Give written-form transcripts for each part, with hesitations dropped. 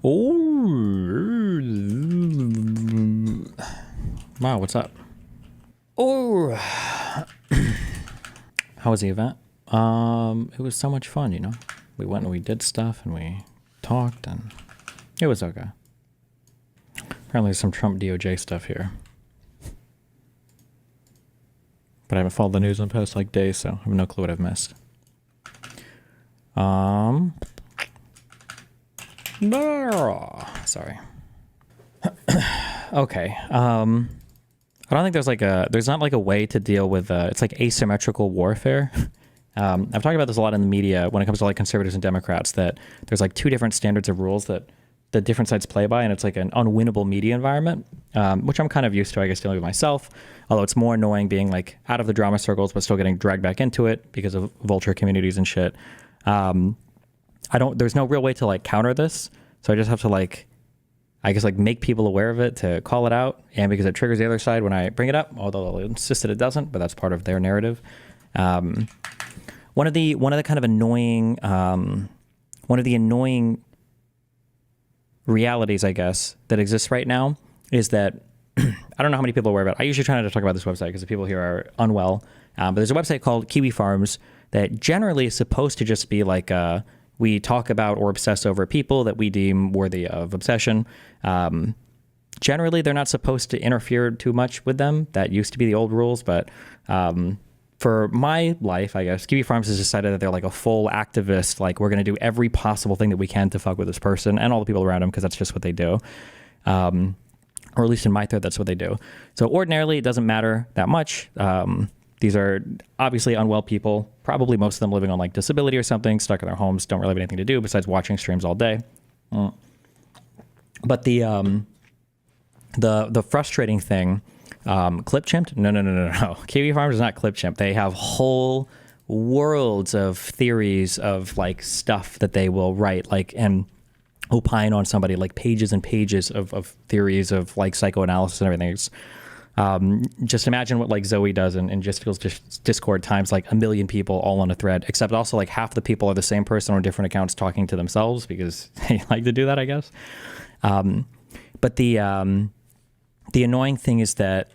Oh, wow, what's up? Oh, how was the event? It was so much fun, you know. We went and we did stuff and we talked and it was okay. Apparently there's some Trump DOJ stuff here. But I haven't followed the news in the past like days, so I have no clue what I've missed. Sorry. Okay. I don't think there's not like a way to deal with, it's like asymmetrical warfare. I've talked about this a lot in the media when it comes to like conservatives and Democrats, that there's like two different standards of rules that the different sides play by, and it's like an unwinnable media environment, which I'm kind of used to, I guess, dealing with myself. Although it's more annoying being like out of the drama circles, but still getting dragged back into it because of vulture communities and shit. There's no real way to like counter this. So I just have to like, I guess like make people aware of it, to call it out. And because it triggers the other side when I bring it up, although I'll insist that it doesn't, but that's part of their narrative. One of the kind of annoying, one of the annoying realities, I guess, that exists right now is that I don't know how many people are aware of it. I usually try not to talk about this website because the people here are unwell. But there's a website called Kiwi Farms that generally is supposed to just be like, we talk about or obsess over people that we deem worthy of obsession. Generally, they're not supposed to interfere too much with them. That used to be the old rules, but for my life, I guess, Kiwi Farms has decided that they're like a full activist. Like, we're going to do every possible thing that we can to fuck with this person and all the people around him, because that's just what they do. Or at least in my thread, that's what they do. So ordinarily, it doesn't matter that much. These are obviously unwell people, probably most of them living on like disability or something, stuck in their homes, don't really have anything to do besides watching streams all day. But the frustrating thing, clip chimped? No. Kiwi Farms is not clip chimp. They have whole worlds of theories of like stuff that they will write, like, and opine on somebody, like pages and pages of theories of like psychoanalysis and everything. It's, just imagine what like Zoe does in Judicial's Discord times like 1 million people all on a thread, except also like half the people are the same person on different accounts talking to themselves because they like to do that, I guess. But the annoying thing is that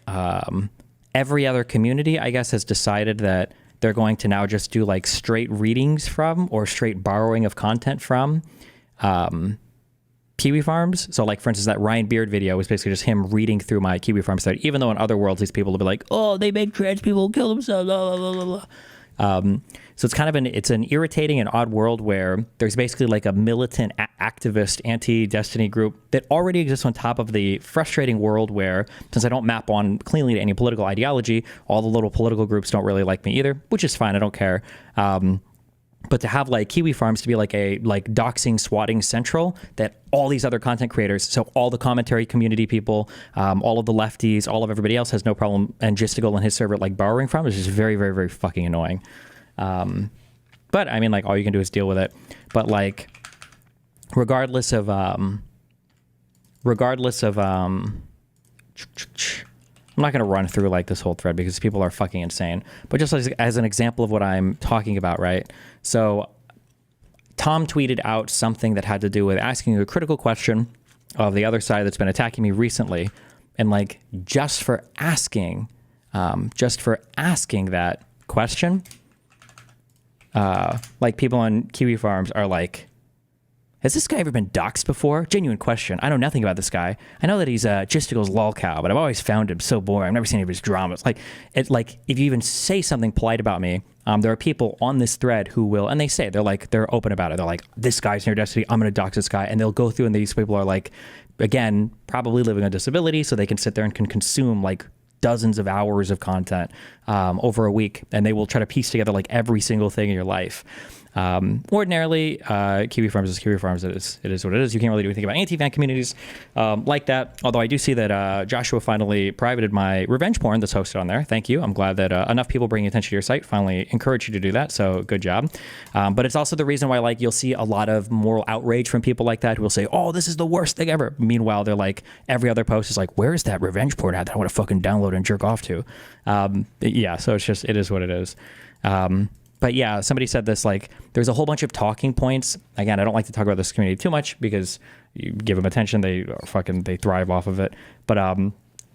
every other community, I guess, has decided that they're going to now just do like straight readings from or straight borrowing of content from Kiwi Farms. So like, for instance, that Ryan Beard video was basically just him reading through my Kiwi Farms site, even though in other worlds, these people will be like, oh, they make trans people kill themselves, blah, blah, blah, blah. So it's kind of an irritating and odd world where there's basically like a militant activist anti-Destiny group that already exists on top of the frustrating world where, since I don't map on cleanly to any political ideology, all the little political groups don't really like me either, which is fine. I don't care. But to have like Kiwi Farms to be like a doxing, swatting central that all these other content creators, so all the commentary community people, all of the lefties, all of everybody else has no problem, and Judicial and his server like borrowing from, is just very, very, very fucking annoying. But I mean, like, all you can do is deal with it. But like, regardless of I'm not going to run through like this whole thread because people are fucking insane, but just as an example of what I'm talking about, right? So Tom tweeted out something that had to do with asking a critical question of the other side that's been attacking me recently. And like, just for asking that question, like people on Kiwi Farms are like, has this guy ever been doxxed before? Genuine question. I know nothing about this guy. I know that he's Judicial's lolcow, but I've always found him so boring. I've never seen any of his dramas. Like, if you even say something polite about me, there are people on this thread who will, and they're open about it. They're like, this guy's near Destiny, I'm going to dox this guy. And they'll go through, and these people are like, again, probably living on disability, so they can sit there and can consume like dozens of hours of content over a week, and they will try to piece together like every single thing in your life. Ordinarily, Kiwi Farms is Kiwi Farms. It is what it is. You can't really do anything about anti-fan communities like that. Although I do see that Joshua finally privated my revenge porn that's hosted on there. Thank you. I'm glad that enough people bringing attention to your site finally encouraged you to do that. So good job. But it's also the reason why like you'll see a lot of moral outrage from people like that who will say, "Oh, this is the worst thing ever." Meanwhile, they're like, every other post is like, "Where is that revenge porn at that I want to fucking download and jerk off to?" Yeah. So it is what it is. But yeah, somebody said this, like, there's a whole bunch of talking points. Again, I don't like to talk about this community too much because you give them attention, they thrive off of it. But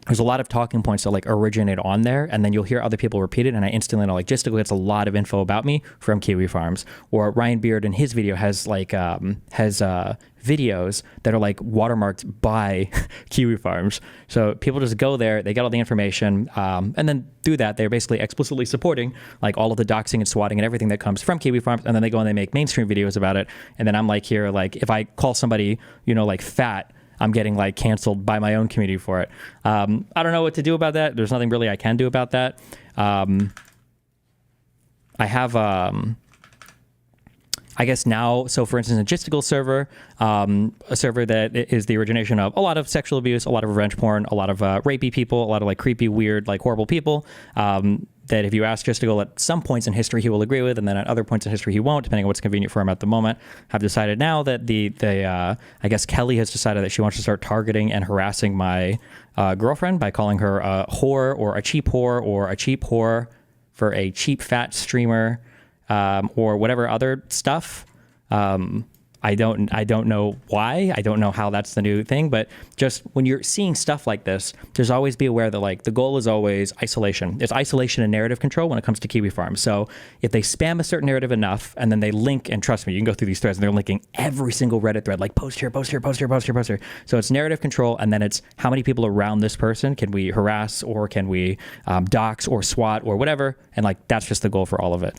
there's a lot of talking points that like originate on there, and then you'll hear other people repeat it, and I instantly know, like, Justical gets a lot of info about me from Kiwi Farms. Or Ryan Beard in his video has like videos that are like watermarked by Kiwi Farms. So people just go there, they get all the information, and then through that they're basically explicitly supporting like all of the doxing and swatting and everything that comes from Kiwi Farms, and then they go and they make mainstream videos about it. And then I'm like, here, like, if I call somebody, you know, like fat, I'm getting like canceled by my own community for it. I don't know what to do about that. There's nothing really I can do about that. I have, I guess now, so for instance, a Judicial server, a server that is the origination of a lot of sexual abuse, a lot of revenge porn, a lot of rapey people, a lot of like creepy, weird, like horrible people, that if you ask Judicial at some points in history, he will agree with, and then at other points in history, he won't, depending on what's convenient for him at the moment. Have decided now that I guess Kelly has decided that she wants to start targeting and harassing my girlfriend by calling her a whore or a cheap whore for a cheap fat streamer, or whatever other stuff. I don't know why. I don't know how that's the new thing, but just when you're seeing stuff like this, just always be aware that like the goal is always isolation. It's isolation and narrative control when it comes to Kiwi Farms. So if they spam a certain narrative enough and then they link, and trust me, you can go through these threads and they're linking every single Reddit thread, like post here, post here, post here, post here, post here. So it's narrative control, and then it's how many people around this person can we harass, or can we dox or swat or whatever, and like that's just the goal for all of it.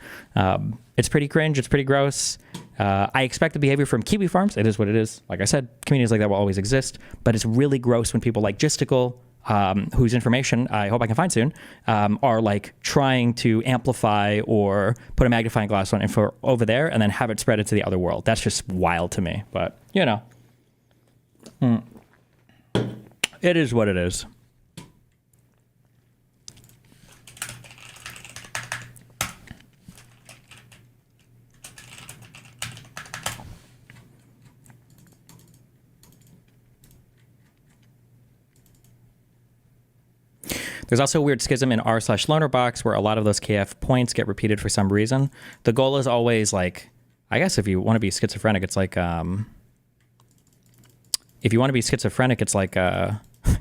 It's pretty cringe. It's pretty gross. I expect the behavior from Kiwi Farms. It is what it is. Like I said, communities like that will always exist, but it's really gross when people like Justical, whose information I hope I can find soon, are like trying to amplify or put a magnifying glass on info over there and then have it spread into the other world. That's just wild to me, but you know, it is what it is. There's also a weird schism in r/lonerbox where a lot of those KF points get repeated for some reason. The goal is always like, I guess if you want to be schizophrenic, it's like, if you want to be schizophrenic, it's like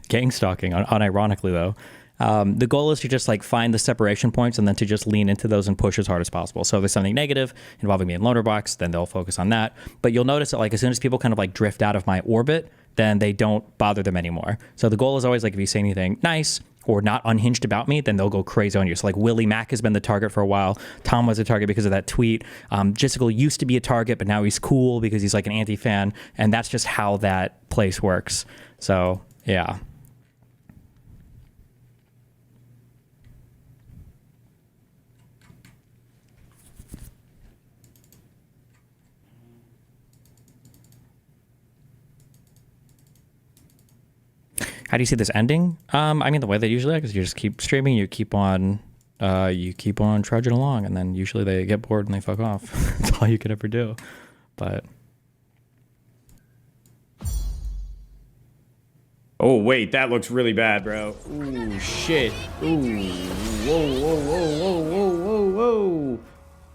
gang stalking, unironically though. The goal is to just like find the separation points and then to just lean into those and push as hard as possible. So if there's something negative involving me in Lonerbox, then they'll focus on that. But you'll notice that like as soon as people kind of like drift out of my orbit, then they don't bother them anymore. So the goal is always like if you say anything nice or not unhinged about me, then they'll go crazy on you. So like Willie Mack has been the target for a while. Tom was a target because of that tweet. Judicial used to be a target, but now he's cool because he's like an anti-fan. And that's just how that place works. So yeah. How do you see this ending? I mean, the way they usually is you just keep streaming, you keep on trudging along, and then usually they get bored and they fuck off. That's all you could ever do. But oh wait, that looks really bad, bro. Ooh shit. Ooh. Whoa, whoa, whoa, whoa, whoa,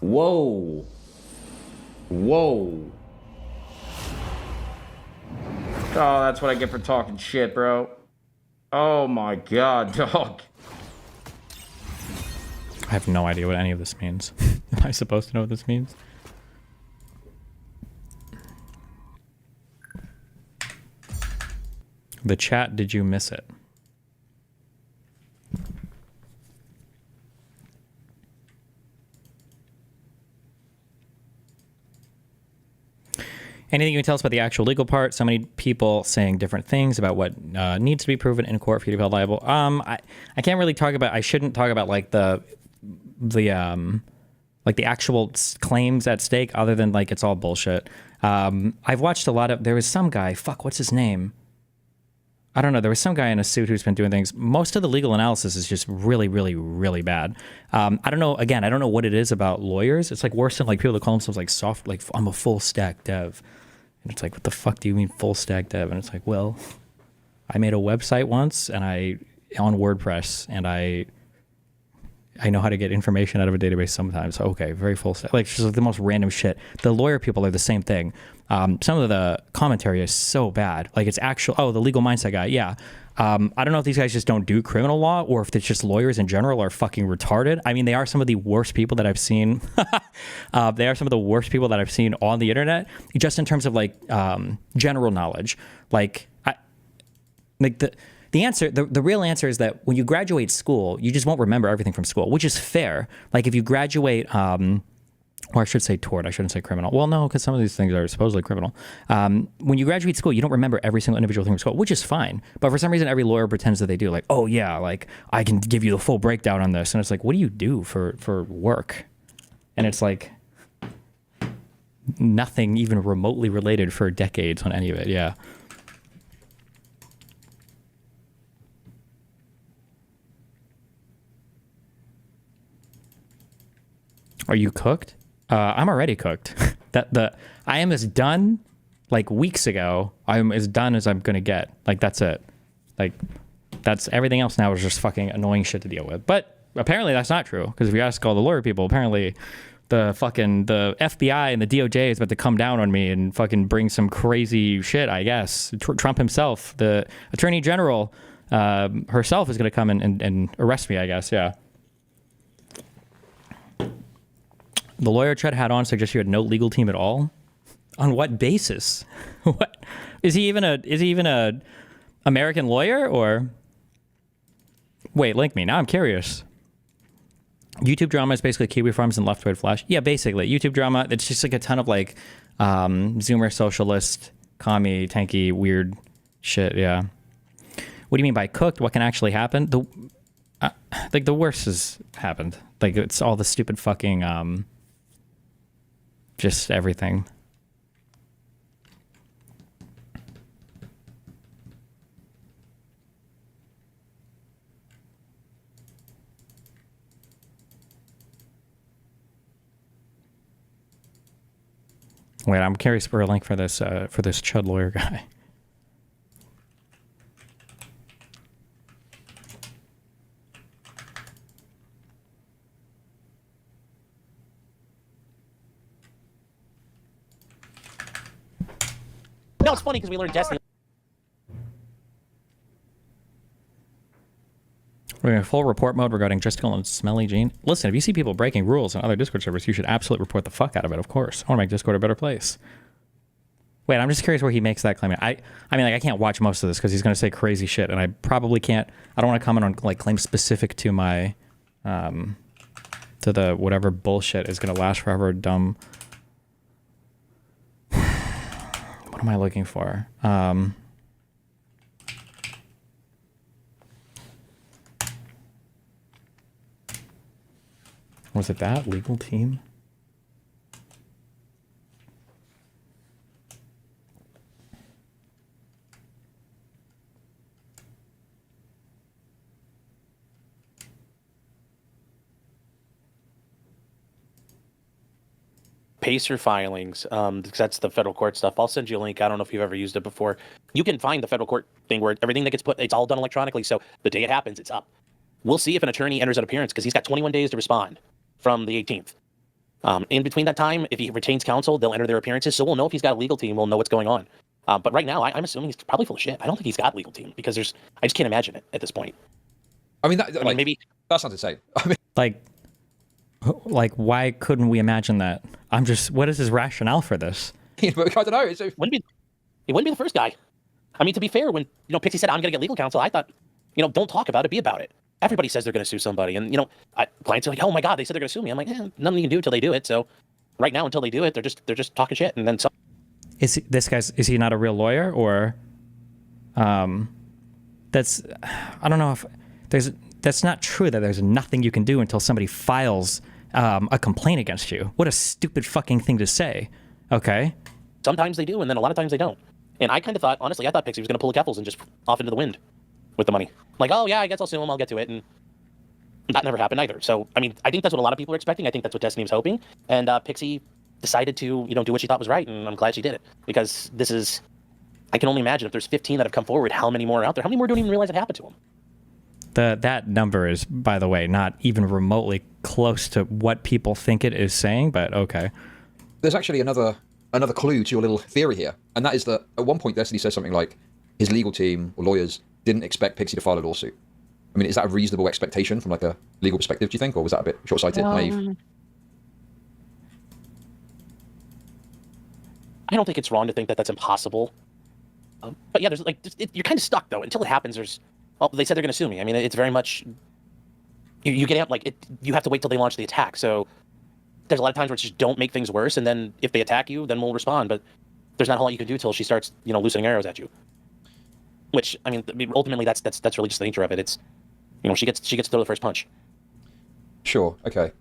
whoa, whoa. Whoa. Oh, that's what I get for talking shit, bro. Oh my god, dog. I have no idea what any of this means. Am I supposed to know what this means? The chat, did you miss it? Anything you can tell us about the actual legal part? So many people saying different things about what needs to be proven in court for you to be held liable. I can't really talk about. I shouldn't talk about like the actual claims at stake, other than like it's all bullshit. I've watched a lot of. There was some guy. Fuck, what's his name? I don't know. There was some guy in a suit who's been doing things. Most of the legal analysis is just really, really, really bad. I don't know. Again, I don't know what it is about lawyers. It's like worse than like people that call themselves like soft. Like I'm a full stack dev. And it's like, what the fuck do you mean full stack dev? And it's like, well, I made a website once and on WordPress, and I know how to get information out of a database sometimes. Okay, very full stack. Like just like the most random shit. The lawyer people are the same thing. Some of the commentary is so bad. Like it's actual. The legal mindset guy. Yeah. I don't know if these guys just don't do criminal law or if it's just lawyers in general are fucking retarded. I mean, they are some of the worst people that I've seen. They are some of the worst people that I've seen on the internet, just in terms of like general knowledge. Like, the answer, the real answer is that when you graduate school, you just won't remember everything from school, which is fair. Like if you graduate, or I should say tort, I shouldn't say criminal. Well, no, because some of these things are supposedly criminal. When you graduate school, you don't remember every single individual thing from school, which is fine. But for some reason, every lawyer pretends that they do. Like, oh yeah, like I can give you the full breakdown on this. And it's like, what do you do for work? And it's like nothing even remotely related for decades on any of it. Yeah. Are you cooked? I'm already cooked. I am as done like weeks ago. I'm as done as I'm gonna get. Like that's it. Like that's everything else now is just fucking annoying shit to deal with. But apparently that's not true, because if you ask all the lawyer people, apparently the FBI and the DOJ is about to come down on me and fucking bring some crazy shit. I guess Trump himself, the Attorney General herself, is gonna come and arrest me. I guess. Yeah. The lawyer Chud had on suggests you had no legal team at all. On what basis? What is he even a American lawyer or? Wait, link me. Now I'm curious. YouTube drama is basically Kiwi Farms and Left Right Flash. Yeah, basically YouTube drama. It's just like a ton of like Zoomer socialist, commie, tanky, weird shit. Yeah. What do you mean by cooked? What can actually happen? Like the worst has happened. Like it's all the stupid fucking just everything. Wait, I'm curious for a link for this Chud lawyer guy. No, it's funny because we learned Destiny. We're in full report mode regarding Judicial and Smelly Gene. Listen, if you see people breaking rules on other Discord servers, you should absolutely report the fuck out of it, of course. I want to make Discord a better place. Wait, I'm just curious where he makes that claim. I mean, like, I can't watch most of this because he's going to say crazy shit, and I probably can't. I don't want to comment on, like, claims specific to my, to the whatever bullshit is going to last forever, dumb. What am I looking for? Was it that legal team? Pace your filings, because that's the federal court stuff. I'll send you a link. I don't know if you've ever used it before. You can find the federal court thing where everything that gets put, it's all done electronically. So the day it happens, it's up. We'll see if an attorney enters an appearance because he's got 21 days to respond from the 18th. In between that time, if he retains counsel, they'll enter their appearances. So we'll know if he's got a legal team. We'll know what's going on. But right now, I'm assuming he's probably full of shit. I don't think he's got a legal team because I just can't imagine it at this point. I mean, maybe that's not to say. I mean, like, why couldn't we imagine that? What is his rationale for this? I don't know. It wouldn't be the first guy. I mean, to be fair, when Pixie said I'm going to get legal counsel, I thought, don't talk about it, be about it. Everybody says they're going to sue somebody, and clients are like, oh my god, they said they're going to sue me. I'm like, nothing you can do until they do it. So right now, until they do it, they're just talking shit, and then some. Is he not a real lawyer, or that's, I don't know if that's not true that there's nothing you can do until somebody files a complaint against you. What a stupid fucking thing to say. Okay. Sometimes they do, and then a lot of times they don't. And I kind of thought, honestly, Pixie was going to pull a Keffels and just off into the wind with the money. Like, oh yeah, I guess I'll sue him, I'll get to it, and that never happened either. So, I mean, I think that's what a lot of people are expecting. I think that's what Destiny was hoping. And Pixie decided to, do what she thought was right, and I'm glad she did it. Because I can only imagine if there's 15 that have come forward, how many more are out there? How many more don't even realize it happened to them? That number is, by the way, not even remotely close to what people think it is saying, but okay. There's actually another clue to your little theory here, and that is that at one point Destiny says something like his legal team or lawyers didn't expect Pixie to file a lawsuit. I mean, is that a reasonable expectation from like a legal perspective, do you think, or was that a bit short-sighted, naive? I don't think it's wrong to think that that's impossible. But yeah, you're kind of stuck though. Until it happens, they said they're going to sue me. I mean, it's very much, you get out, you have to wait till they launch the attack. So there's a lot of times where it's just don't make things worse. And then if they attack you, then we'll respond. But there's not a whole lot you can do till she starts, loosening arrows at you. Which, I mean, ultimately that's really just the nature of it. It's, she gets to throw the first punch. Sure. Okay.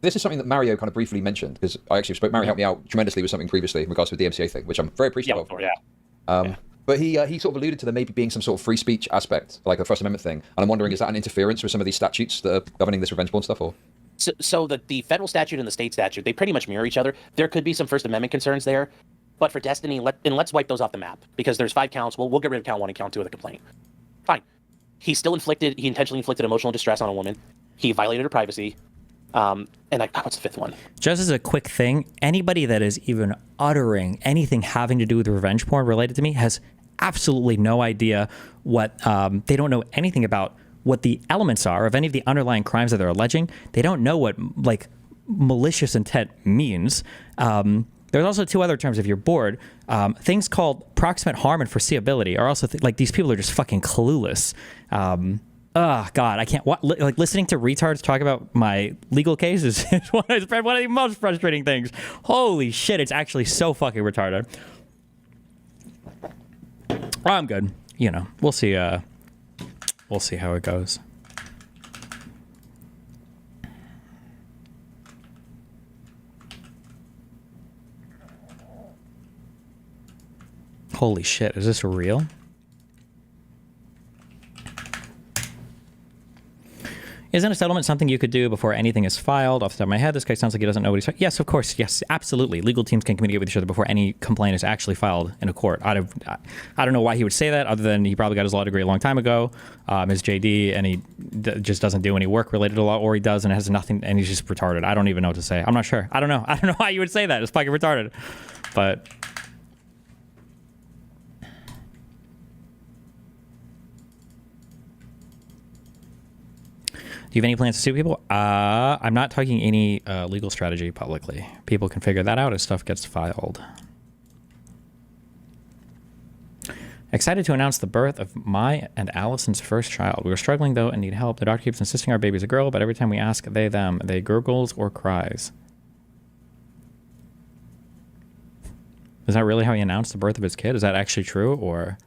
This is something that Mario kind of briefly mentioned, because I actually spoke. Mario helped me out tremendously with something previously in regards to the DMCA thing, which I'm very appreciative of. Yeah. But he sort of alluded to there maybe being some sort of free speech aspect, like a First Amendment thing. And I'm wondering, is that an interference with some of these statutes that are governing this revenge porn stuff, or? So the federal statute and the state statute, they pretty much mirror each other. There could be some First Amendment concerns there, but for Destiny, let's wipe those off the map, because there's 5 counts. We'll get rid of count 1 and count 2 of the complaint. Fine. He intentionally inflicted emotional distress on a woman. He violated her privacy. And what's the 5th one? Just as a quick thing, anybody that is even uttering anything having to do with revenge porn related to me has absolutely no idea what, they don't know anything about what the elements are of any of the underlying crimes that they're alleging. They don't know what, malicious intent means. There's also 2 other terms, if you're bored. Things called proximate harm and foreseeability are also, these people are just fucking clueless. Oh, God, I can't... listening to retards talk about my legal case is one of the most frustrating things. Holy shit, it's actually so fucking retarded. I'm good. We'll see how it goes. Holy shit, is this real? Isn't a settlement something you could do before anything is filed? Off the top of my head, this guy sounds like he doesn't know what he's talking. Yes, of course. Yes, absolutely. Legal teams can communicate with each other before any complaint is actually filed in a court. I don't know why he would say that, other than he probably got his law degree a long time ago, his JD, and he just doesn't do any work related to law, or he does and it has nothing, and he's just retarded. I don't even know what to say. I'm not sure. I don't know. I don't know why you would say that. It's fucking retarded. But... do you have any plans to sue people? I'm not talking any legal strategy publicly. People can figure that out as stuff gets filed. Excited to announce the birth of my and Allison's first child. We were struggling, though, and need help. The doctor keeps insisting our baby's a girl, but every time we ask they gurgles or cries. Is that really how he announced the birth of his kid? Is that actually true, or...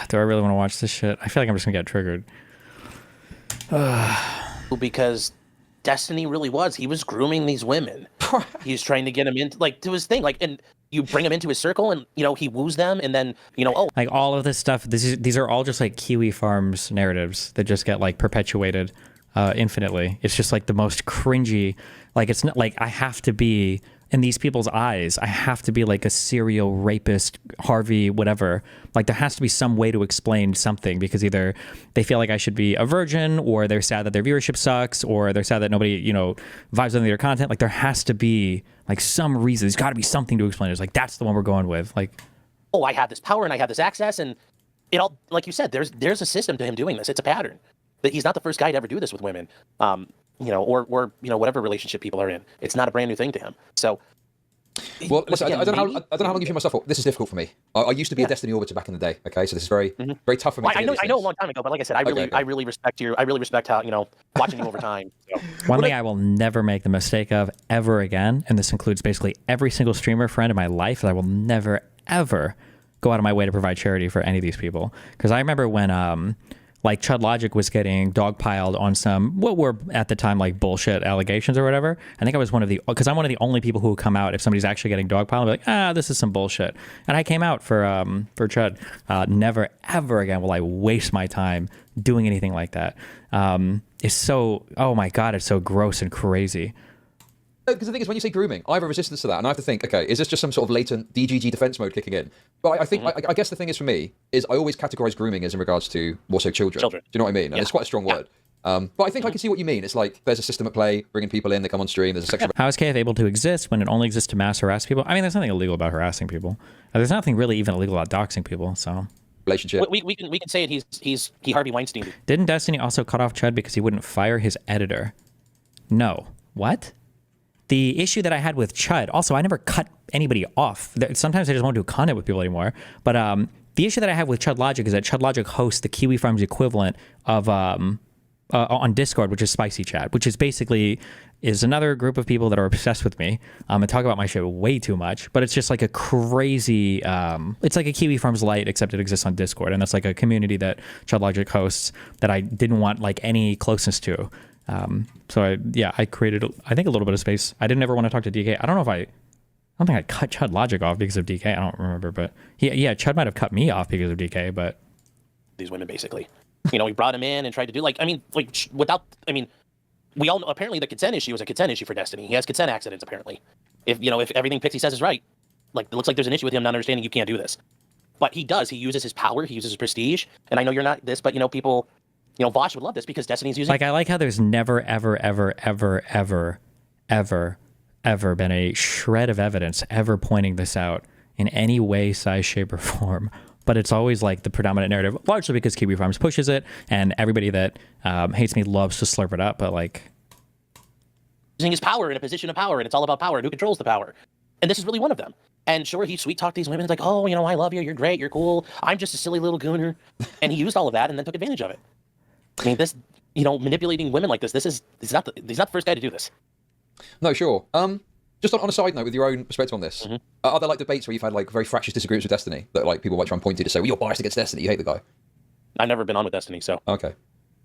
do I really want to watch this shit? I feel like I'm just gonna get triggered. Because Destiny really he was grooming these women. He was trying to get them into to his thing, and you bring him into his circle, and he woos them, and then all of this stuff. These are all just Kiwi Farms narratives that just get perpetuated infinitely. It's just the most cringy. It's not I have to be. In these people's eyes, I have to be a serial rapist, Harvey, whatever. There has to be some way to explain something, because either they feel like I should be a virgin, or they're sad that their viewership sucks, or they're sad that nobody, vibes on their content. There has to be some reason. There's got to be something to explain. It's that's the one we're going with. Oh, I have this power and I have this access, and it all, like you said, there's a system to him doing this. It's a pattern. That he's not the first guy to ever do this with women. Or whatever relationship people are in. It's not a brand new thing to him. So, well, listen, I don't know how long you feel myself. This is difficult for me. I used to be a Destiny Orbiter back in the day. Okay, so this is very tough for me. I know a long time ago, but like I said, I really respect you. I really respect how watching you over time. So. One thing I will never make the mistake of ever again, and this includes basically every single streamer friend in my life, is I will never ever go out of my way to provide charity for any of these people. Because I remember when like Chud Logic was getting dogpiled on some what were at the time like bullshit allegations or whatever. I think I was because I'm one of the only people who will come out if somebody's actually getting dogpiled and be like, this is some bullshit. And I came out for Chud. Never ever again will I waste my time doing anything like that. It's so, oh my God, it's so gross and crazy. Because the thing is, when you say grooming, I have a resistance to that, and I have to think, okay, is this just some sort of latent DGG defense mode kicking in? But I think, I guess the thing is for me, is I always categorize grooming as in regards to more so children. Do you know what I mean? And it's quite a strong word. But I think I can see what you mean. It's like there's a system at play, bringing people in, they come on stream, there's a sexual... How is KF able to exist when it only exists to mass harass people? I mean, there's nothing illegal about harassing people. There's nothing really even illegal about doxing people, so... relationship. We can say it. He Harvey Weinstein. Didn't Destiny also cut off Chud because he wouldn't fire his editor? No. What? The issue that I had with Chud, also, I never cut anybody off. Sometimes I just won't do content with people anymore. But the issue that I have with Chud Logic is that Chud Logic hosts the Kiwi Farms equivalent of on Discord, which is Spicy Chat, which is basically another group of people that are obsessed with me and talk about my shit way too much. But it's just like a crazy, it's like a Kiwi Farms light, except it exists on Discord. And that's like a community that Chud Logic hosts that I didn't want like any closeness to. So I created, I think, a little bit of space. I didn't ever want to talk to DK. I don't think I cut Chud Logic off because of DK. I don't remember, but Chud might have cut me off because of DK, but these women basically, we brought him in and tried to do we all know apparently the consent issue is a consent issue for Destiny. He has consent accidents apparently. If everything Pixie says is right, like it looks like there's an issue with him not understanding you can't do this. But he does. He uses his power. He uses his prestige. And I know you're not this, but people. Vosh would love this because Destiny's using... I like how there's never, ever, ever, ever, ever, ever, ever been a shred of evidence ever pointing this out in any way, size, shape, or form. But it's always like the predominant narrative, largely because Kiwi Farms pushes it, and everybody that hates me loves to slurp it up, but like... using his power in a position of power, and it's all about power and who controls the power. And this is really one of them. And sure, he sweet-talked these women. It's like, oh, I love you. You're great. You're cool. I'm just a silly little gooner. And he used all of that and then took advantage of it. I mean, this, manipulating women like this, he's not the first guy to do this. No, sure. Just on a side note, with your own perspective on this, are there like debates where you've had like very fractious disagreements with Destiny that like people might try and point to say, well, you're biased against Destiny, you hate the guy? I've never been on with Destiny, so. Okay.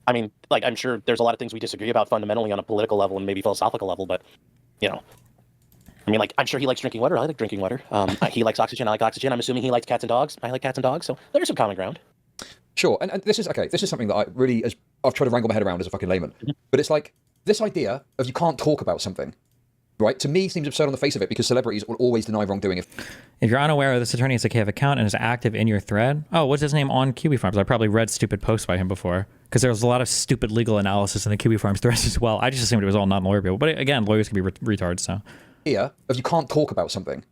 I mean, like, I'm sure there's a lot of things we disagree about fundamentally on a political level and maybe philosophical level, but, I mean, like, I'm sure he likes drinking water. I like drinking water. He likes oxygen. I like oxygen. I'm assuming he likes cats and dogs. I like cats and dogs, so there's some common ground. Sure, and this is something that I've tried to wrangle my head around as a fucking layman. But it's like, this idea of you can't talk about something, right, to me seems absurd on the face of it because celebrities will always deny wrongdoing. If you're unaware, this attorney has a KF account and is active in your thread. Oh, what's his name on Kiwi Farms? I probably read stupid posts by him before because there was a lot of stupid legal analysis in the Kiwi Farms threads as well. I just assumed it was all non-lawyer people. But again, lawyers can be retards, so. Idea of you can't talk about something,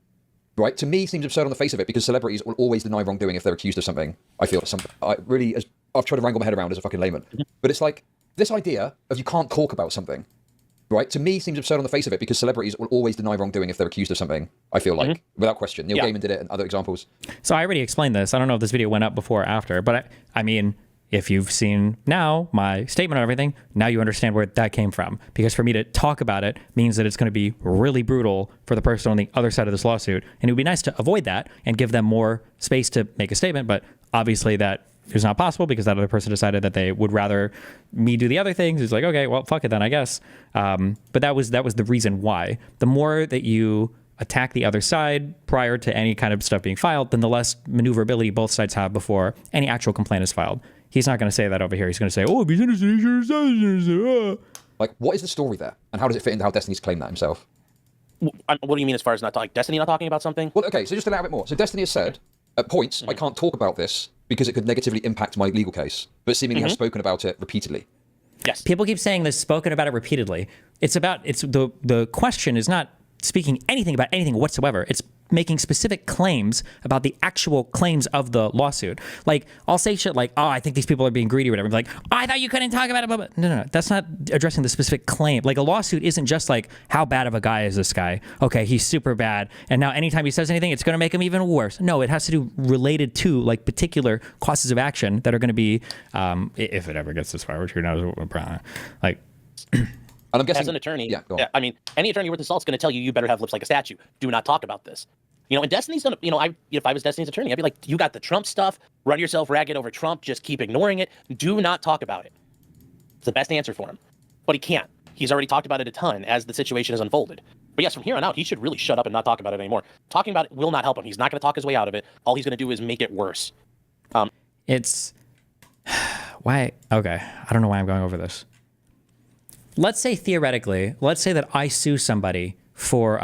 right, to me seems absurd on the face of it because celebrities will always deny wrongdoing if they're accused of something. I feel something. I've tried to wrangle my head around as a fucking layman. But it's like, this idea of you can't talk about something, right, to me seems absurd on the face of it because celebrities will always deny wrongdoing if they're accused of something, I feel like, without question. Neil Gaiman did it and other examples. So I already explained this. I don't know if this video went up before or after, but I mean, if you've seen now my statement and everything, now you understand where that came from. Because for me to talk about it means that it's going to be really brutal for the person on the other side of this lawsuit. And it would be nice to avoid that and give them more space to make a statement. But obviously that is not possible because that other person decided that they would rather me do the other things. It's like, okay, well, fuck it then, I guess. But that was the reason why. The more that you attack the other side prior to any kind of stuff being filed, then the less maneuverability both sides have before any actual complaint is filed. He's not going to say that over here. He's going to say, oh, if he's innocent, like, what is the story there? And how does it fit into how Destiny's claimed that himself? What do you mean as far as Destiny not talking about something? Well, okay, so just a little bit more. So Destiny has said, at points, I can't talk about this because it could negatively impact my legal case, but seemingly has spoken about it repeatedly. Yes. People keep saying this, spoken about it repeatedly. It's the question is not speaking anything about anything whatsoever. It's making specific claims about the actual claims of the lawsuit. Like, I'll say shit like, oh, I think these people are being greedy or whatever. Like, oh, I thought you couldn't talk about it. But no. That's not addressing the specific claim. Like, a lawsuit isn't just like, how bad of a guy is this guy? Okay, he's super bad. And now anytime he says anything, it's going to make him even worse. No, it has to do related to, like, particular causes of action that are going to be, if it ever gets this far, which who knows, like... And I'm guessing, as an attorney, I mean, any attorney worth his salt is going to tell you, you better have lips like a statue. Do not talk about this. And Destiny's done, if I was Destiny's attorney, I'd be like, you got the Trump stuff, run yourself ragged over Trump, just keep ignoring it. Do not talk about it. It's the best answer for him. But he can't. He's already talked about it a ton as the situation has unfolded. But yes, from here on out, he should really shut up and not talk about it anymore. Talking about it will not help him. He's not going to talk his way out of it. All he's going to do is make it worse. It's why. Okay, I don't know why I'm going over this. Let's say theoretically, let's say that I sue somebody for,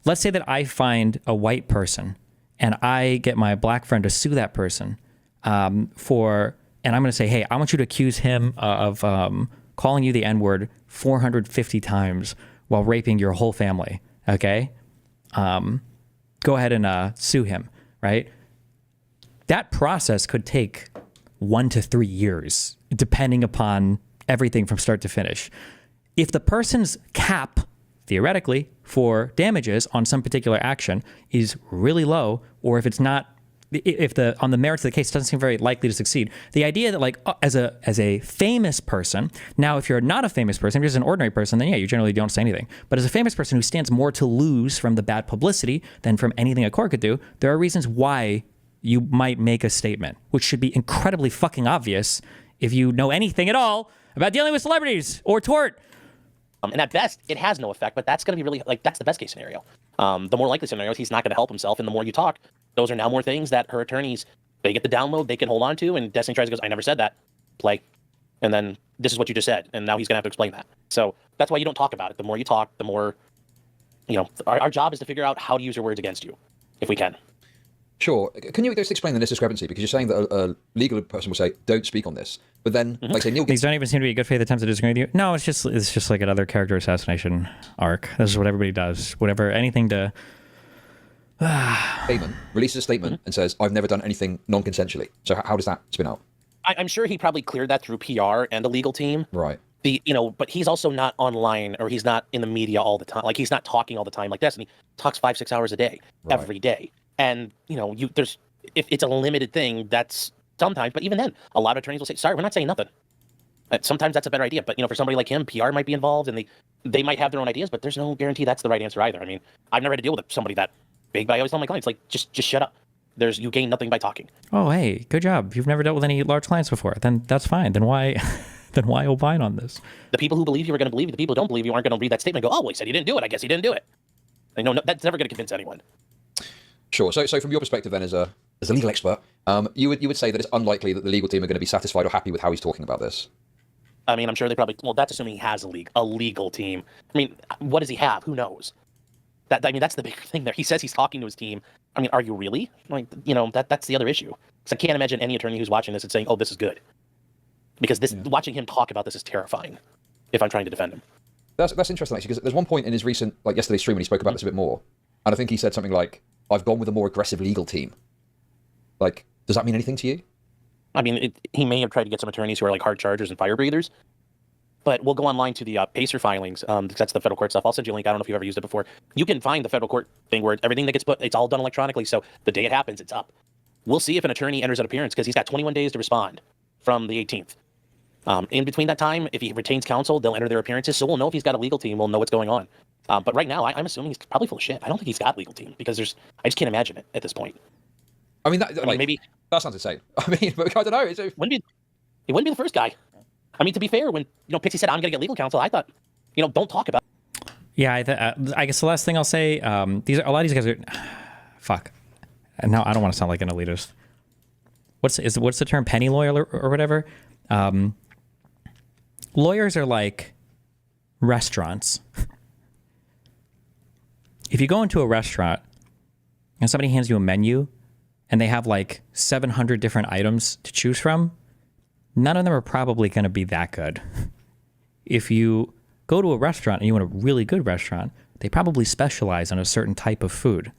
let's say that I find a white person and I get my black friend to sue that person for, and I'm going to say, hey, I want you to accuse him of calling you the N-word 450 times while raping your whole family. Okay, go ahead and sue him. Right. That process could take 1 to 3 years, depending upon everything from start to finish. If the person's cap, theoretically, for damages on some particular action is really low, or if it's not, if on the merits of the case doesn't seem very likely to succeed, the idea that like as a famous person, now if you're not a famous person, if you're just an ordinary person, then yeah, you generally don't say anything. But as a famous person who stands more to lose from the bad publicity than from anything a court could do, there are reasons why you might make a statement, which should be incredibly fucking obvious if you know anything at all about dealing with celebrities or tort. And at best, it has no effect, but that's going to be really, like, that's the best case scenario. The more likely scenario is he's not going to help himself, and the more you talk, those are now more things that her attorneys, they get the download, they can hold on to, and Destiny tries to go, I never said that, play. And then this is what you just said, and now he's going to have to explain that. So that's why you don't talk about it. The more you talk, the more, our job is to figure out how to use your words against you, if we can. Sure. Can you just explain this discrepancy? Because you're saying that a legal person will say, don't speak on this. But then, like say, Neil These don't even seem to be good faith attempts to disagree with you. No, it's just like another character assassination arc. This is what everybody does. Whatever, anything to... Statement, releases a statement and says, I've never done anything non-consensually. So how does that spin out? I'm sure he probably cleared that through PR and the legal team. Right. But he's also not online, or he's not in the media all the time. Like, he's not talking all the time like Destiny. Talks 5-6 hours a day, every day. And, if it's a limited thing, that's sometimes, but even then, a lot of attorneys will say, sorry, we're not saying nothing. Sometimes that's a better idea. But, for somebody like him, PR might be involved, and they might have their own ideas, but there's no guarantee that's the right answer either. I mean, I've never had to deal with somebody that big, but I always tell my clients, like, just shut up. You gain nothing by talking. Oh, hey, good job. You've never dealt with any large clients before. Then that's fine. Then why opine on this? The people who believe you are going to believe you. The people who don't believe you aren't going to read that statement and go, oh, well, he said he didn't do it. I guess he didn't do it. No, that's never going to convince anyone. Sure. So from your perspective then, as a legal expert, you would say that it's unlikely that the legal team are going to be satisfied or happy with how he's talking about this. I mean, I'm sure they probably, that's assuming he has a legal team. I mean, what does he have? Who knows? That's the big thing there. He says he's talking to his team. I mean, are you really? Like, that's the other issue. Because I can't imagine any attorney who's watching this and saying, oh, this is good. Because watching him talk about this is terrifying if I'm trying to defend him. That's interesting, actually, because there's one point in his recent, like yesterday's stream when he spoke about this a bit more. And I think he said something like, I've gone with a more aggressive legal team. Like, does that mean anything to you? I mean, he may have tried to get some attorneys who are like hard chargers and fire breathers. But we'll go online to the Pacer filings, because that's the federal court stuff. I'll send you a link. I don't know if you've ever used it before. You can find the federal court thing where everything that gets put, it's all done electronically. So the day it happens, it's up. We'll see if an attorney enters an appearance, because he's got 21 days to respond from the 18th. In between that time, if he retains counsel, they'll enter their appearances. So we'll know if he's got a legal team. We'll know what's going on. But right now, I'm assuming he's probably full of shit. I don't think he's got a legal team, because I just can't imagine it at this point. I mean, maybe that sounds insane. I mean, but I don't know. It wouldn't be the first guy. I mean, to be fair, when Pixie said I'm going to get legal counsel, I thought, don't talk about it. Yeah, I guess the last thing I'll say, a lot of these guys are, fuck. No, I don't want to sound like an elitist. What's the term, penny lawyer or whatever? Lawyers are like restaurants. If you go into a restaurant and somebody hands you a menu and they have like 700 different items to choose from, none of them are probably going to be that good. If you go to a restaurant and you want a really good restaurant, they probably specialize on a certain type of food.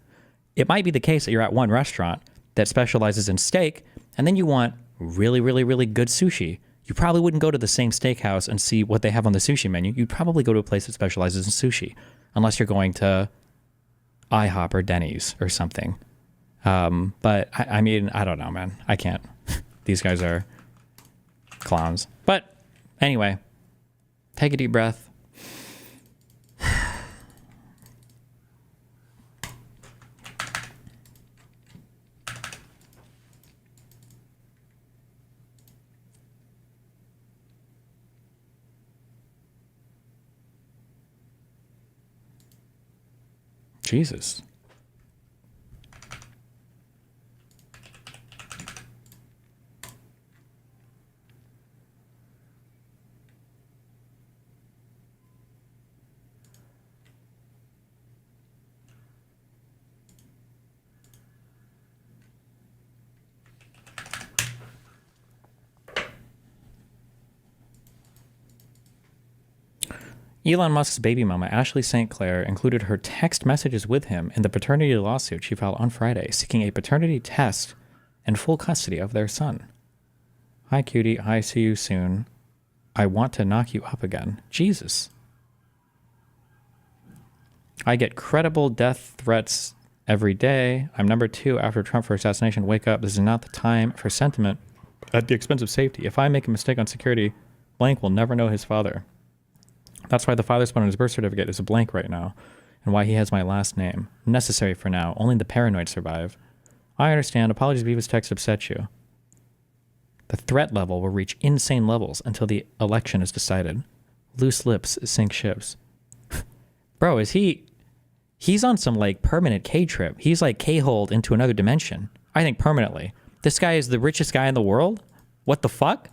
It might be the case that you're at one restaurant that specializes in steak, and then you want really, really, really good sushi. You probably wouldn't go to the same steakhouse and see what they have on the sushi menu. You'd probably go to a place that specializes in sushi, unless you're going to IHOP or Denny's or something. But I mean, I don't know, man. I can't. These guys are clowns. But anyway, take a deep breath. Jesus. Elon Musk's baby mama, Ashley St. Clair, included her text messages with him in the paternity lawsuit she filed on Friday, seeking a paternity test and full custody of their son. Hi, cutie. I see you soon. I want to knock you up again. Jesus. I get credible death threats every day. I'm number 2 after Trump for assassination. Wake up. This is not the time for sentiment at the expense of safety. If I make a mistake on security, blank will never know his father. That's why the father spot on his birth certificate is a blank right now, and why he has my last name. Necessary for now. Only the paranoid survive. I understand. Apologies if this text upset you. The threat level will reach insane levels until the election is decided. Loose lips sink ships. Bro, is he's on some like permanent K trip. He's like K-holed into another dimension. I think permanently. This guy is the richest guy in the world? What the fuck?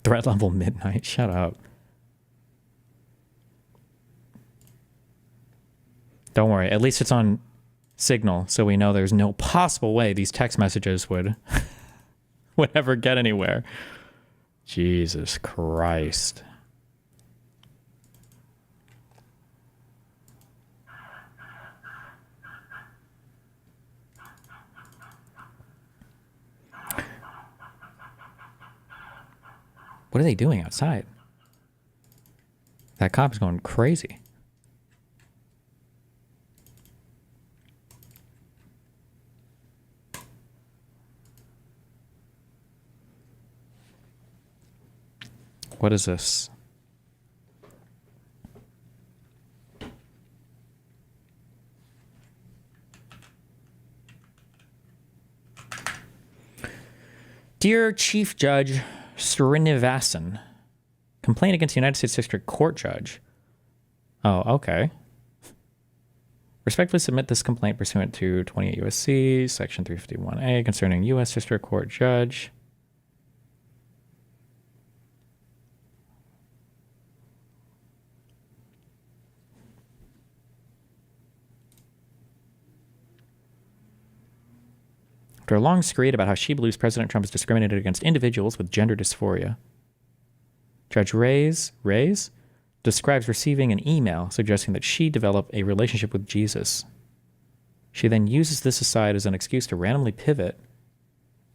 Threat level midnight. Shut up. Don't worry. At least it's on Signal, so we know there's no possible way these text messages would ever get anywhere. Jesus Christ. What are they doing outside? That cop is going crazy. What is this? Dear Chief Judge Srinivasan, complaint against the United States District Court Judge. Oh, okay. Respectfully submit this complaint pursuant to 28 U.S.C. Section 351A concerning U.S. District Court Judge. After a long screed about how she believes President Trump has discriminated against individuals with gender dysphoria, Judge Reyes describes receiving an email suggesting that she develop a relationship with Jesus. She then uses this aside as an excuse to randomly pivot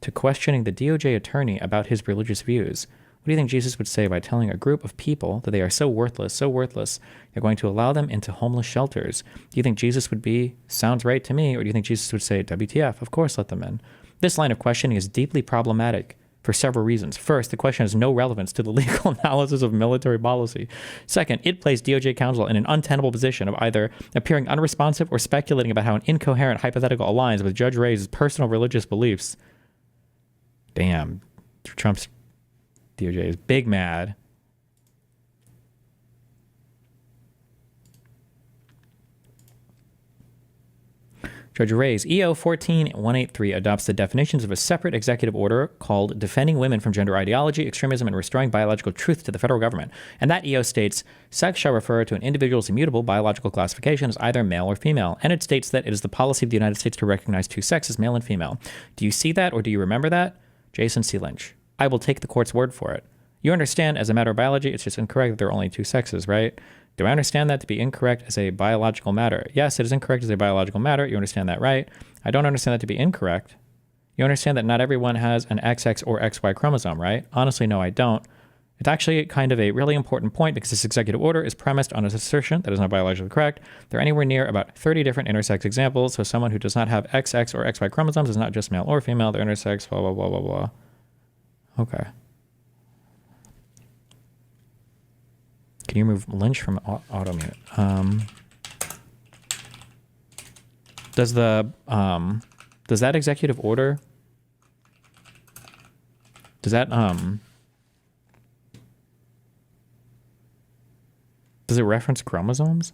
to questioning the DOJ attorney about his religious views. What do you think Jesus would say by telling a group of people that they are so worthless, they're going to allow them into homeless shelters? Do you think Jesus would be, sounds right to me, or do you think Jesus would say, WTF, of course let them in? This line of questioning is deeply problematic for several reasons. First, the question has no relevance to the legal analysis of military policy. Second, it placed DOJ counsel in an untenable position of either appearing unresponsive or speculating about how an incoherent hypothetical aligns with Judge Reyes' personal religious beliefs. Damn, Trump's DOJ is big mad. Judge Reyes, EO 14183 adopts the definitions of a separate executive order called Defending Women from Gender Ideology, Extremism, and Restoring Biological Truth to the Federal Government. And that EO states, sex shall refer to an individual's immutable biological classification as either male or female. And it states that it is the policy of the United States to recognize two sexes, male and female. Do you see that, or do you remember that? Jason C. Lynch. I will take the court's word for it. You understand, as a matter of biology, it's just incorrect that there are only two sexes, right? Do I understand that to be incorrect as a biological matter? Yes, it is incorrect as a biological matter. You understand that, right? I don't understand that to be incorrect. You understand that not everyone has an XX or XY chromosome, right? Honestly, no, I don't. It's actually kind of a really important point because this executive order is premised on an assertion that is not biologically correct. There are anywhere near about 30 different intersex examples, so someone who does not have XX or XY chromosomes is not just male or female, they're intersex, blah, blah, blah, blah, blah. Okay. Can you remove Lynch from auto mute? Does that executive order Does that does it reference chromosomes?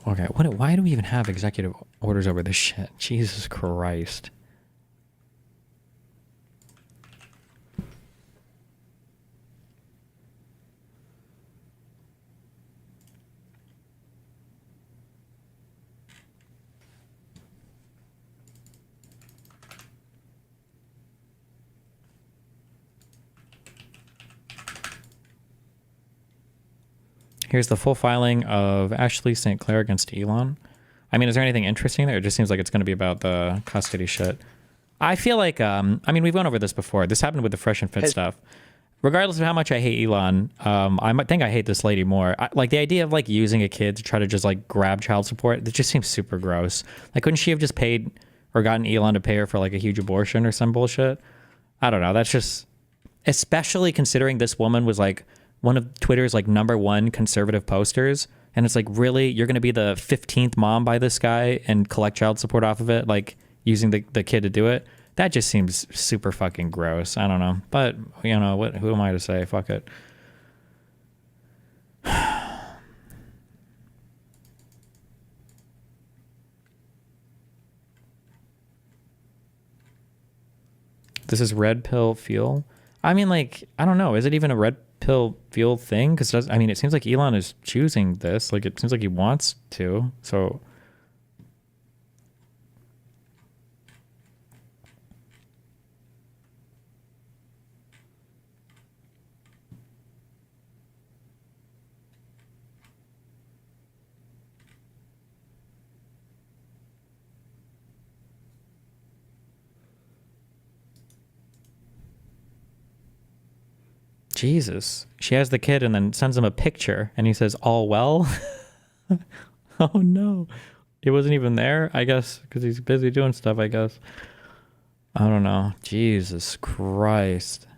Okay, why do we even have executive orders over this shit? Jesus Christ. Here's the full filing of Ashley St. Clair against Elon. I mean, is there anything interesting there? It just seems like it's going to be about the custody shit. I feel like, I mean, we've gone over this before. This happened with the Fresh and Fit stuff. Regardless of how much I hate Elon, I might think I hate this lady more. Like the idea of like using a kid to try to just like grab child support, it just seems super gross. Like, couldn't she have just paid or gotten Elon to pay her for like a huge abortion or some bullshit? I don't know. That's just, especially considering this woman was like one of Twitter's like #1 conservative posters. And it's like, really, you're going to be the 15th mom by this guy and collect child support off of it, like using the kid to do it? That just seems super fucking gross. I don't know. But, you know, who am I to say? Fuck it. This is red pill fuel. I mean, like, I don't know. Is it even a red pill fuel thing? Because, I mean, it seems like Elon is choosing this. Like, it seems like he wants to. So... Jesus. She has the kid and then sends him a picture and he says, all well? Oh no. It wasn't even there, I guess, because he's busy doing stuff, I guess. I don't know. Jesus Christ.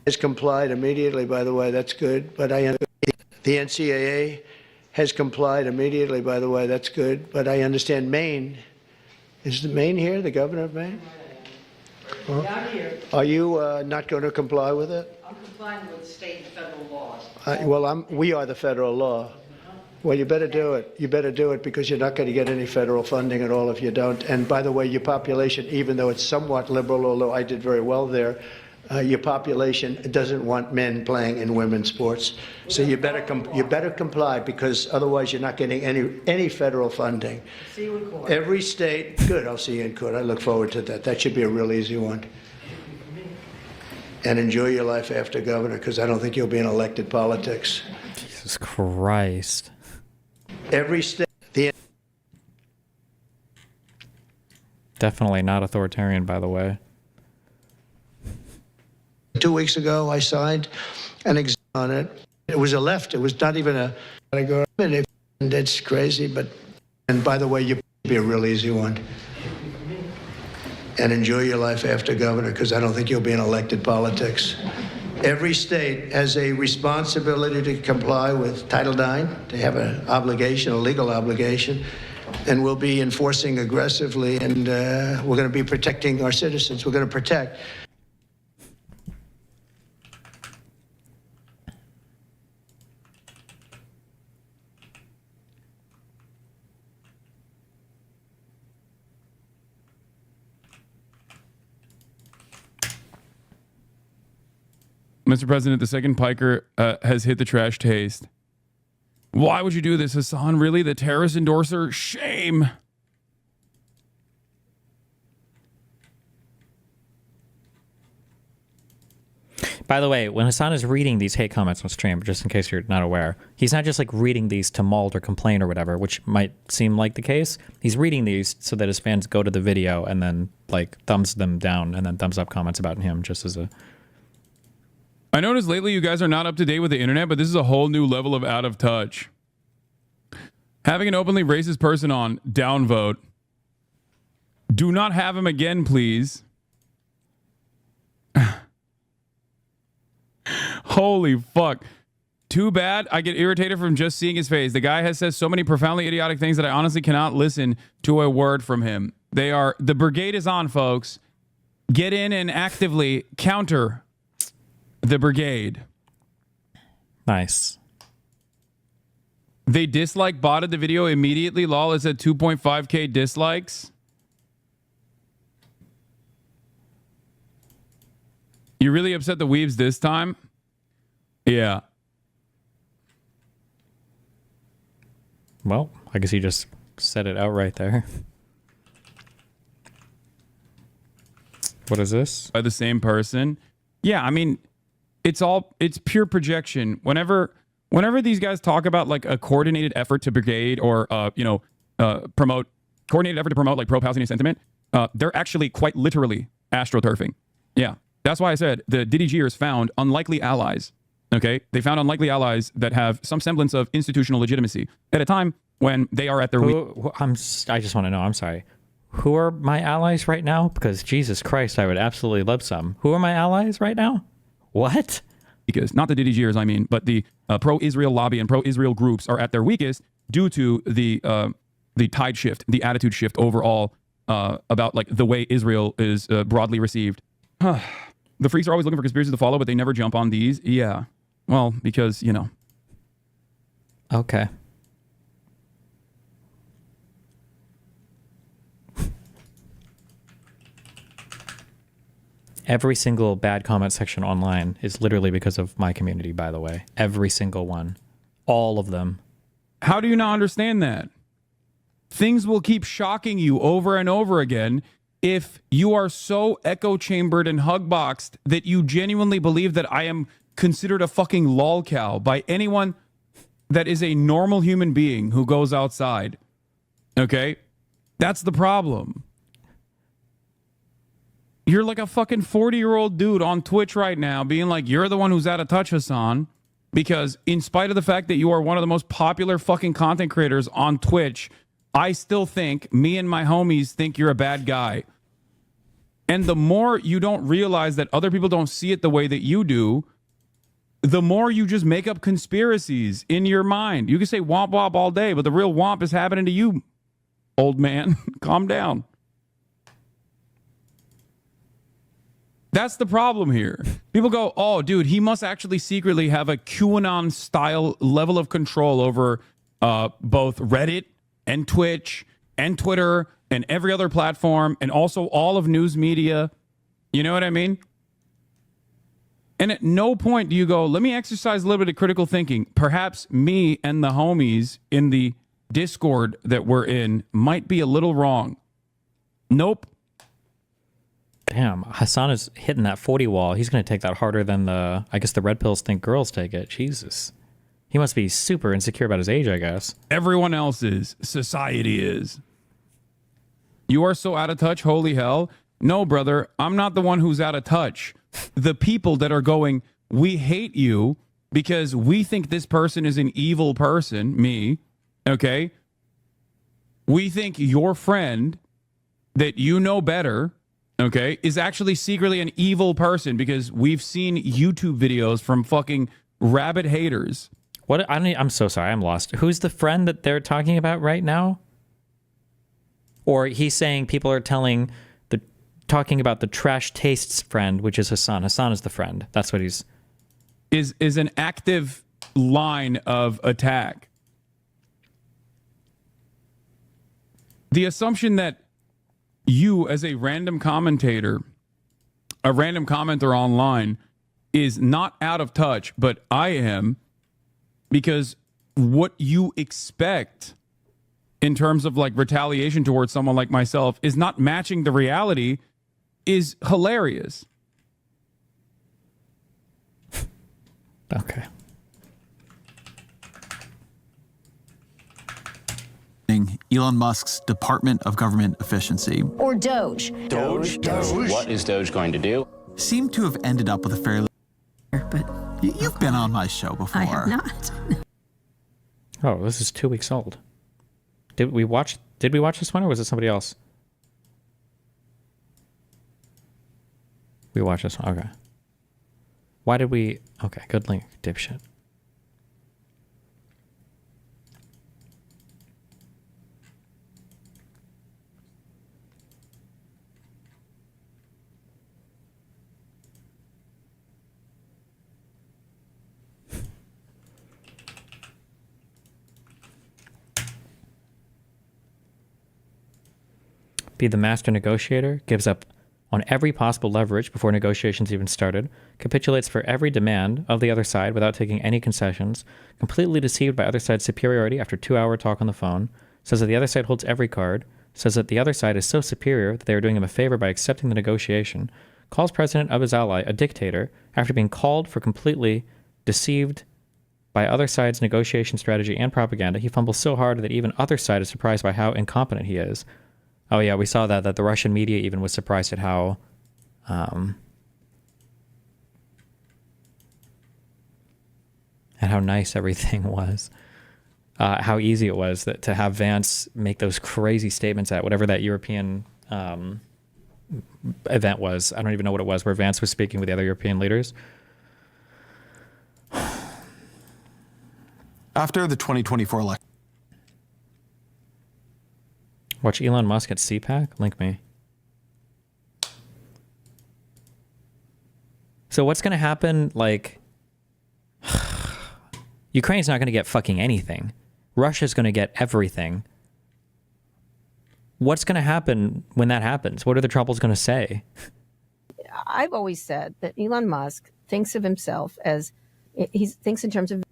Has complied immediately, by the way, that's good, but the NCAA has complied immediately, by the way, that's good, but I understand Maine, is Maine here, the governor of Maine? Yeah, I'm here. Are you not going to comply with it? I'm complying with state and federal laws. Well, we are the federal law. Well, you better do it. You better do it because you're not going to get any federal funding at all if you don't. And by the way, your population, even though it's somewhat liberal, although I did very well there, your population doesn't want men playing in women's sports. So you better comply because otherwise you're not getting any federal funding. See you in court. Every state, good, I'll see you in court. I look forward to that. That should be a real easy one. And enjoy your life after governor because I don't think you'll be in elected politics. Jesus Christ. Every state. Definitely not authoritarian, by the way. 2 weeks ago, I signed an exam on it. It was a left. It was not even a... And it's crazy, but... And by the way, you be a real easy one. And enjoy your life after governor, because I don't think you'll be in elected politics. Every state has a responsibility to comply with Title IX. They have an obligation, a legal obligation, and we'll be enforcing aggressively, and we're going to be protecting our citizens. We're going to protect... Mr. President, the second Piker has hit the trash taste. Why would you do this, Hasan? Really? The terrorist endorser? Shame. By the way, when Hasan is reading these hate comments on stream, just in case you're not aware, he's not just like reading these to maul or complain or whatever, which might seem like the case. He's reading these so that his fans go to the video and then like thumbs them down and then thumbs up comments about him just as a... I noticed lately you guys are not up to date with the internet, but this is a whole new level of out of touch. Having an openly racist person on, downvote. Do not have him again, please. Holy fuck. Too bad I get irritated from just seeing his face. The guy has said so many profoundly idiotic things that I honestly cannot listen to a word from him. The brigade is on, folks. Get in and actively counter the brigade. Nice. They botted the video immediately. Lol, is at 2.5k dislikes. You really upset the weebs this time? Yeah. Well, I guess you just said it out right there. What is this? By the same person? Yeah, I mean, it's pure projection. Whenever these guys talk about like a coordinated effort to brigade or promote coordinated effort to promote like pro-Palestinian sentiment, they're actually quite literally astroturfing. Yeah. That's why I said the DDGers found unlikely allies. Okay? They found unlikely allies that have some semblance of institutional legitimacy at a time when they are at their I just want to know, I'm sorry. Who are my allies right now? Because Jesus Christ, I would absolutely love some. Who are my allies right now? What? Because not the DDGers, I mean, but the pro-Israel lobby and pro-Israel groups are at their weakest due to the tide shift, the attitude shift overall about like the way Israel is broadly received. The freaks are always looking for conspiracies to follow, but they never jump on these. Yeah. Well, because, you know. Okay. Every single bad comment section online is literally because of my community, by the way. Every single one. All of them. How do you not understand that? Things will keep shocking you over and over again if you are so echo chambered and hug boxed that you genuinely believe that I am considered a fucking lol cow by anyone that is a normal human being who goes outside. Okay? That's the problem. You're like a fucking 40-year-old dude on Twitch right now being like, you're the one who's out of touch, Hasan, because in spite of the fact that you are one of the most popular fucking content creators on Twitch, I still think me and my homies think you're a bad guy. And the more you don't realize that other people don't see it the way that you do, the more you just make up conspiracies in your mind. You can say womp womp all day, but the real womp is happening to you, old man. Calm down. That's the problem here. People go, oh, dude, he must actually secretly have a QAnon-style level of control over both Reddit and Twitch and Twitter and every other platform and also all of news media. You know what I mean? And at no point do you go, let me exercise a little bit of critical thinking. Perhaps me and the homies in the Discord that we're in might be a little wrong. Nope. Damn, Hasan is hitting that 40 wall. He's going to take that harder than I guess the red pills think girls take it. Jesus. He must be super insecure about his age, I guess. Everyone else is. Society is. You are so out of touch, holy hell. No, brother, I'm not the one who's out of touch. The people that are going, we hate you because we think this person is an evil person, me, okay? We think your friend that you know better, okay, is actually secretly an evil person because we've seen YouTube videos from fucking rabid haters. What? I'm so sorry. I'm lost. Who's the friend that they're talking about right now? Or he's saying people are talking about the trash tastes friend, which is Hasan. Hasan is the friend. That's what he's... Is an active line of attack. The assumption that you as a random commentator, a random commenter online, is not out of touch, but I am, because what you expect in terms of like retaliation towards someone like myself is not matching the reality is hilarious. Okay. Elon Musk's Department of Government Efficiency, or Doge. Doge? What is Doge going to do? seemed to have ended up with a fairly... But You've been on my show before. I have not. Oh, this is 2 weeks old. Did we watch this one, or was it somebody else? We watched this one. Okay. Why did we... Okay, good link, dipshit. Be the master negotiator, gives up on every possible leverage before negotiations even started, capitulates for every demand of the other side without taking any concessions, completely deceived by other side's superiority after 2-hour talk on the phone, says that the other side holds every card, says that the other side is so superior that they are doing him a favor by accepting the negotiation, calls president of his ally a dictator after being called for completely deceived by other side's negotiation strategy and propaganda. He fumbles so hard that even other side is surprised by how incompetent he is. Oh yeah, we saw that the Russian media even was surprised at how nice everything was, how easy it was to have Vance make those crazy statements at whatever that European event was. I don't even know what it was, where Vance was speaking with the other European leaders. After the 2024 election. Watch Elon Musk at CPAC? Link me. So what's going to happen? Like, Ukraine's not going to get fucking anything. Russia's going to get everything. What's going to happen when that happens? What are the troubles going to say? I've always said that Elon Musk thinks of himself as, he thinks in terms of